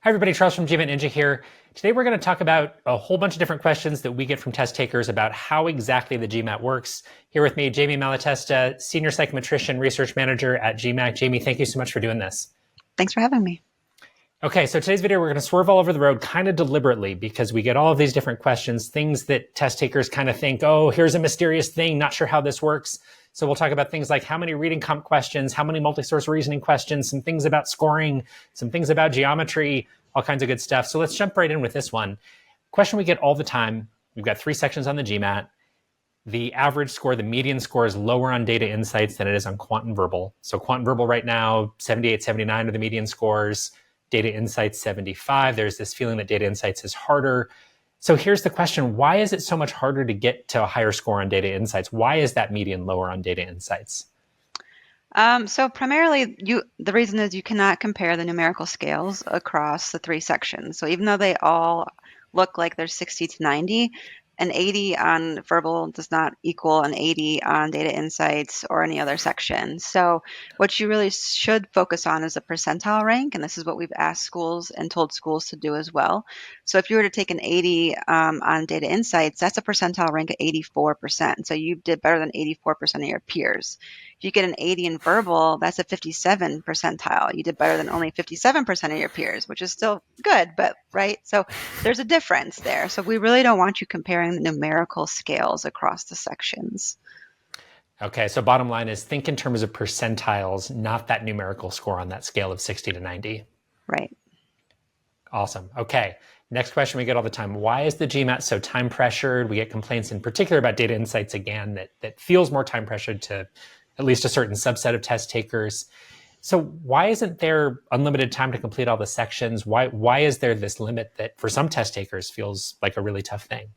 Hi everybody, Charles from GMAT Ninja here. Today we're going to talk about a whole bunch of different questions that we get from test takers about how exactly the GMAT works. Here with me, Jamie Malatesta, Senior Psychometrician Research Manager at GMAC. Jamie, thank you so much for doing this. Thanks for having me. Okay, so today's video, we're going to swerve all over the road kind of deliberately because we get all of these different questions, things that test takers kind of think, oh, here's a mysterious thing, not sure how this works. So we'll talk about things like how many reading comp questions, how many multi-source reasoning questions, some things about scoring, some things about geometry, all kinds of good stuff. So let's jump right in with this one. Question we get all the time. We've got 3 sections on the GMAT. The average score, the median score is lower on data insights than it is on quant and verbal. So quant and verbal right now, 78, 79 are the median scores. Data insights, 75. There's this feeling that data insights is harder. So here's the question, why is it so much harder to get to a higher score on data insights? Why is that median lower on data insights? So primarily, the reason is you cannot compare the numerical scales across the 3 sections. So even though they all look like they're 60 to 90, an 80 on verbal does not equal an 80 on data insights or any other section. So what you really should focus on is a percentile rank, and this is what we've asked schools and told schools to do as well. So if you were to take an 80 on data insights, that's a percentile rank of 84%. So you did better than 84% of your peers. If you get an 80 in verbal, that's a 57 percentile. You did better than only 57% of your peers, which is still good, but right? So there's a difference there. So we really don't want you comparing the numerical scales across the sections. Okay, so bottom line is think in terms of percentiles, not that numerical score on that scale of 60 to 90. Right. Awesome. Okay, next question we get all the time. Why is the GMAT so time pressured? We get complaints in particular about data insights, again, that feels more time pressured to at least a certain subset of test takers. So why isn't there unlimited time to complete all the sections? Why is there this limit that for some test takers feels like a really tough thing?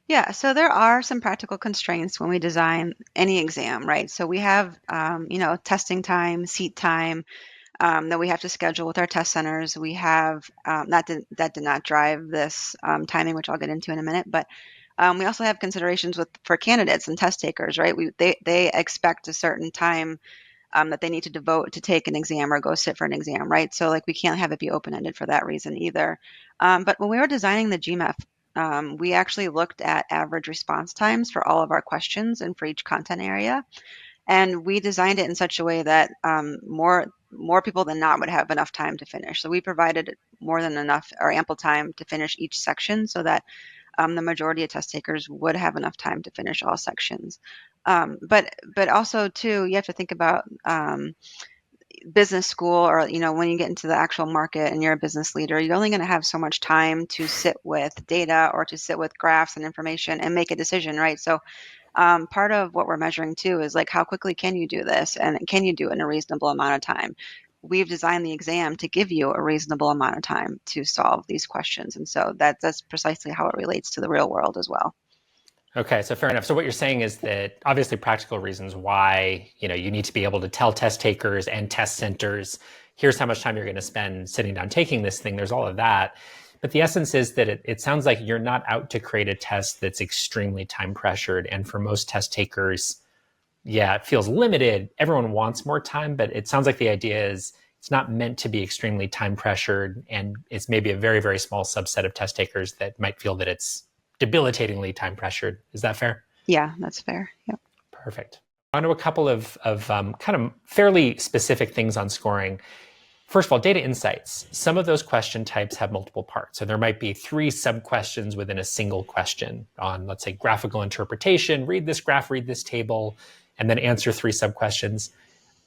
Yeah, so there are some practical constraints when we design any exam, right? So we have, testing time, seat time that we have to schedule with our test centers. We have that did not drive this timing, which I'll get into in a minute, but we also have considerations for candidates and test takers, right? They expect a certain time that they need to devote to take an exam or go sit for an exam, right? So like we can't have it be open-ended for that reason either. But when we were designing the GMAT, we actually looked at average response times for all of our questions and for each content area. And we designed it in such a way that more people than not would have enough time to finish. So we provided more than enough or ample time to finish each section so that the majority of test takers would have enough time to finish all sections. But also too, you have to think about business school, or when you get into the actual market and you're a business leader, you're only going to have so much time to sit with data or to sit with graphs and information and make a decision, right? So part of what we're measuring too is like how quickly can you do this, and can you do it in a reasonable amount of time? We've designed the exam to give you a reasonable amount of time to solve these questions, and so that's precisely how it relates to the real world as well. Okay, so fair enough. So what you're saying is that obviously practical reasons why you need to be able to tell test takers and test centers, here's how much time you're going to spend sitting down taking this thing. There's all of that. But the essence is that it sounds like you're not out to create a test that's extremely time pressured. And for most test takers, yeah, it feels limited. Everyone wants more time, but it sounds like the idea is it's not meant to be extremely time pressured. And it's maybe a very, very small subset of test takers that might feel that it's debilitatingly time pressured. Is that fair? Yeah, that's fair. Yep. Perfect. On to a couple of kind of fairly specific things on scoring. First of all, data insights. Some of those question types have multiple parts. So there might be 3 sub-questions within a single question on, let's say, graphical interpretation, read this graph, read this table, and then answer 3 sub-questions.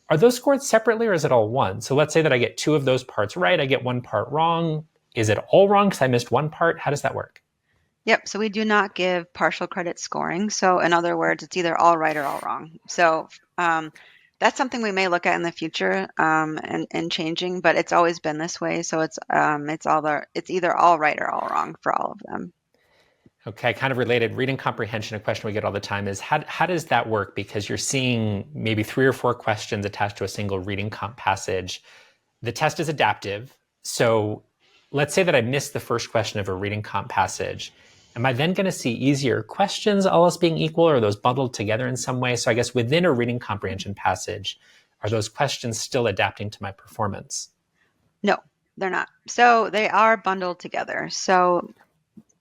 Are those scored separately or is it all one? So let's say that I get 2 of those parts right, I get 1 part wrong. Is it all wrong because I missed 1 part? How does that work? Yep. So we do not give partial credit scoring. So in other words, it's either all right or all wrong. So that's something we may look at in the future and changing, but it's always been this way. So it's either all right or all wrong for all of them. Okay, kind of related, reading comprehension, a question we get all the time is how does that work? Because you're seeing maybe 3 or 4 questions attached to a single reading comp passage. The test is adaptive. So let's say that I missed the first question of a reading comp passage. Am I then going to see easier questions, all else being equal, or are those bundled together in some way? So I guess within a reading comprehension passage, are those questions still adapting to my performance? No. They're not. So they are bundled together. So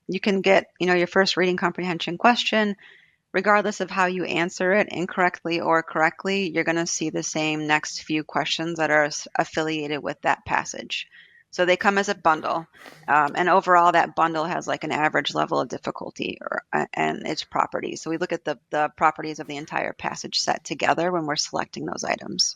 you can get, your first reading comprehension question. Regardless of how you answer it, incorrectly or correctly, you're going to see the same next few questions that are affiliated with that passage. So they come as a bundle. And overall, that bundle has like an average level of difficulty and its properties. So we look at the properties of the entire passage set together when we're selecting those items.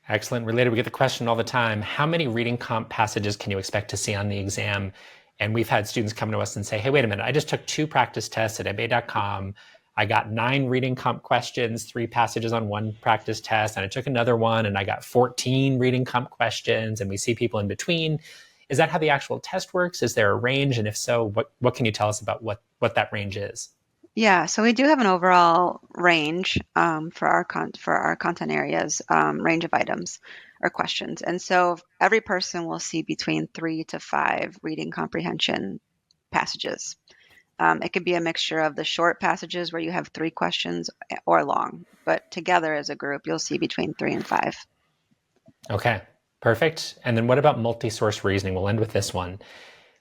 Excellent. Related, we get the question all the time, how many reading comp passages can you expect to see on the exam? And we've had students come to us and say, hey, wait a minute, I just took 2 practice tests at MBA.com. I got 9 reading comp questions, 3 passages on 1 practice test, and I took another one and I got 14 reading comp questions, and we see people in between. Is that how the actual test works? Is there a range? And if so, what can you tell us about what that range is? Yeah, so we do have an overall range for our content areas, range of items or questions. And so every person will see between 3 to 5 reading comprehension passages. It could be a mixture of the short passages where you have 3 questions or long, but together as a group, you'll see between 3 and 5. Okay, perfect. And then what about multi-source reasoning? We'll end with this one.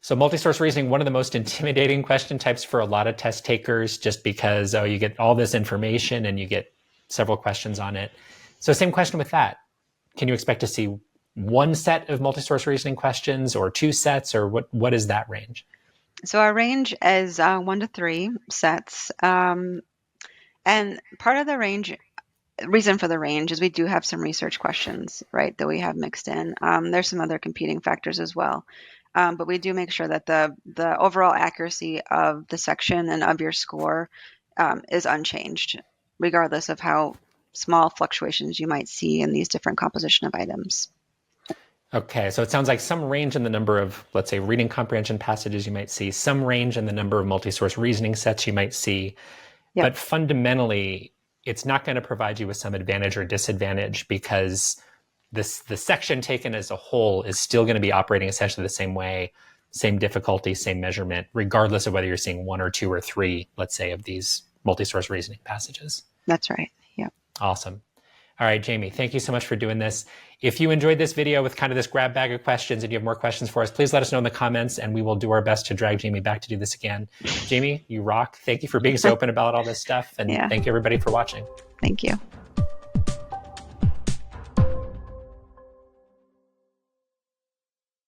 So multi-source reasoning, one of the most intimidating question types for a lot of test takers, just because, you get all this information and you get several questions on it. So same question with that. Can you expect to see 1 set of multi-source reasoning questions or 2 sets, or what is that range? So our range is 1 to 3 sets. And part of the reason for the range is we do have some research questions, right, that we have mixed in. There's some other competing factors as well. But we do make sure that the overall accuracy of the section and of your score is unchanged, regardless of how small fluctuations you might see in these different composition of items. Okay, so it sounds like some range in the number of, let's say, reading comprehension passages you might see, some range in the number of multi-source reasoning sets you might see, Yep. but fundamentally, it's not going to provide you with some advantage or disadvantage, because the section taken as a whole is still going to be operating essentially the same way, same difficulty, same measurement, regardless of whether you're seeing 1 or 2 or 3, let's say, of these multi-source reasoning passages. That's right. Yeah. Awesome. All right, Jamie, thank you so much for doing this. If you enjoyed this video with kind of this grab bag of questions and you have more questions for us, please let us know in the comments and we will do our best to drag Jamie back to do this again. Jamie, you rock. Thank you for being so open about all this stuff, and Yeah. thank you everybody for watching. Thank you.